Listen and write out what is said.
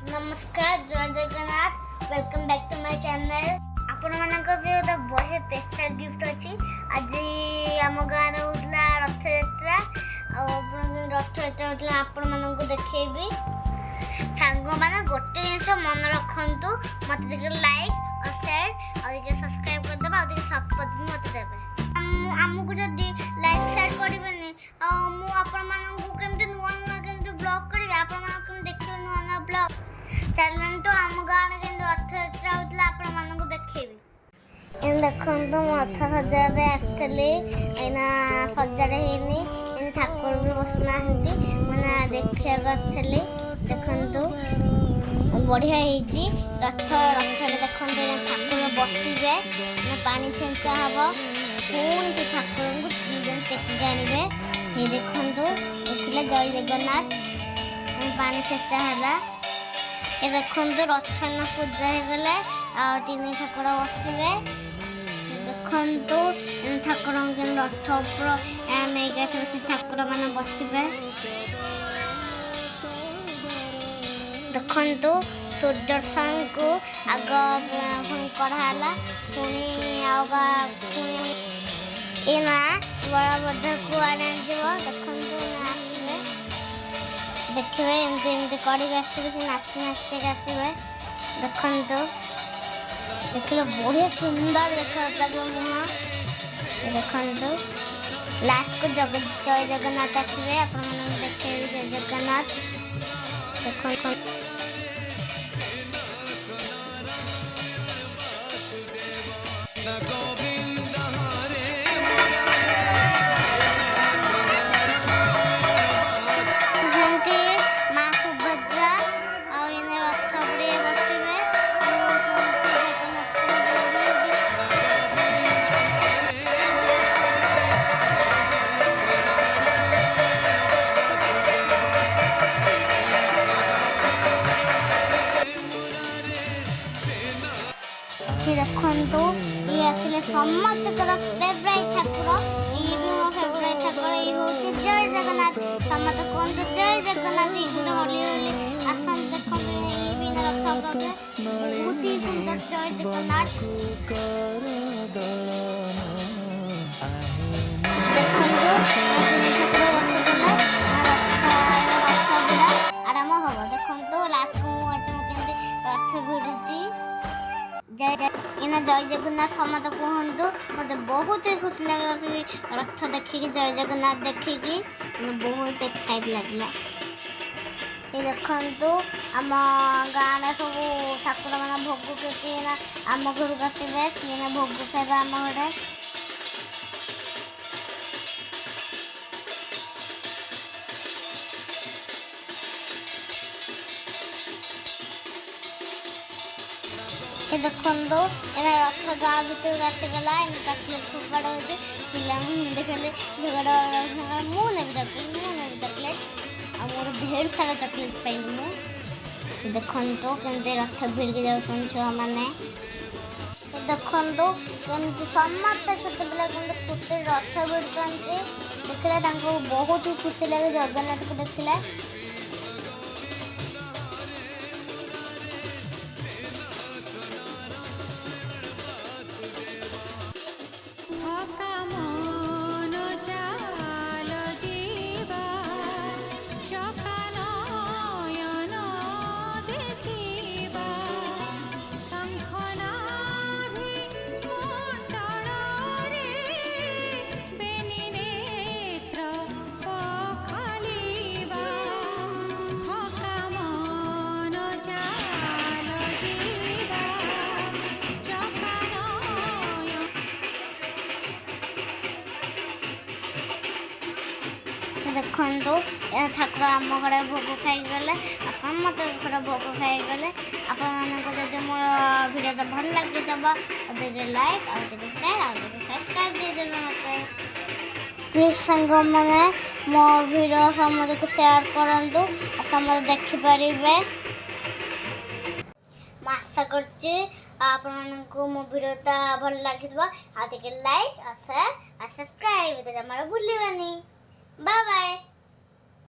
नमस्कार जय Jagannath welcome back to my channel आपण मानक भी गोटे बढ़िया स्पेशल गिफ्ट अच्छी आज आम गाँव होता रथ यात्रा रथ यात्रा होता आपण मानक देखी सांग मैंने गोटे जिन मन रखु मत लाइक और शेयर और सब्सक्राइब करदे और सपोर्ट भी मत देवे आमको जदि लाइक शेयर करेंगे नुआ नुआ केमती ब्लॉग करेंगे आपण देखिए नुआ नुआ ब्लॉग चैनल तो आम गाँव में रथ यात्रा होता आपण मानक देखेबी देखो रथ सजारे आसली एना सजारे होनी ठाकुर भी बसना मैंने देखा आसली देखु बढ़िया रथ रथ देखते ठाकुर बसवे पानी छेंचा हम पुणी से ठाकुर को तीन टेक आने ये देखु देखिले जय जगन्नाथ पानी छेचा है ये देखो रथ पूजा होगले तीन ठाकुर बसवे देखु ठाकुर रथ उपर नहीं ठाकुर मान बसवे देखु सुदर्शन को आग कढ़ाला पुणी एना बड़ा बड़ को आने देखते देखिए एमती एमती कड़ी आसवे से नाची नाची आसवे देखु देखिए बढ़िया सुंदर देखा मुह देखु लास्ट को जय जगन्नाथ आसवे आप देखे जय जगन्नाथ देखो देखु ये आसिले समस्त फेवरेट ठाकुर ये भी मो फेवरेट ठाकुर ये हूँ जय जगन्नाथ समस्त कहते जय जगन्नाथ ये होली होली आसान देखो ये भी रथ बहुत ही सुंदर जय जगन्नाथ देखो ठाकुर बसगले रथ गुड़ा आराम हम देखो लास्ट को मुझे रथ भिड़ुची जय जय इना जय जगन्नाथ समत कहतु मत बहुत ही खुशी लगे रथ देखिकी जय जगन्नाथ देखिकी बहुत एक्साइट लगला ये देखु आम गाँव सब ठाकुर मान भोग के आम घर को आसवे सी भोग खाइबे आम घरे ये देखु रथ गाँव भर आसीगला चॉकलेट फोपाड़ हो पिला देखले झगड़ा मुझे भी चॉकलेट आ मोर ढेर सारा चॉकलेट पाइल मु देखु केमती रथ भिड़ के जाऊँ छुआ मैंने देखु केमती समस्त छोट पिला खुशी रथ भिड़ुंट देखिले बहुत ही खुशी लगे जगन्नाथ को देखिले देखु ठाकुर आम घर भोग खाईगले समस्त घर भोग खाईगले आपको मोर भिडियो तो भल लगे लाइक और शेयर और सब्सक्राइब देदेवे मत प्लीज सांग मैंने मो भिडियो समस्त को शेयर करूँ समस्त देखिपारे आशा कर मो भिडियोटा भल लगे लाइक और शेयर और सब्सक्राइब जमार भूलवानी बाय।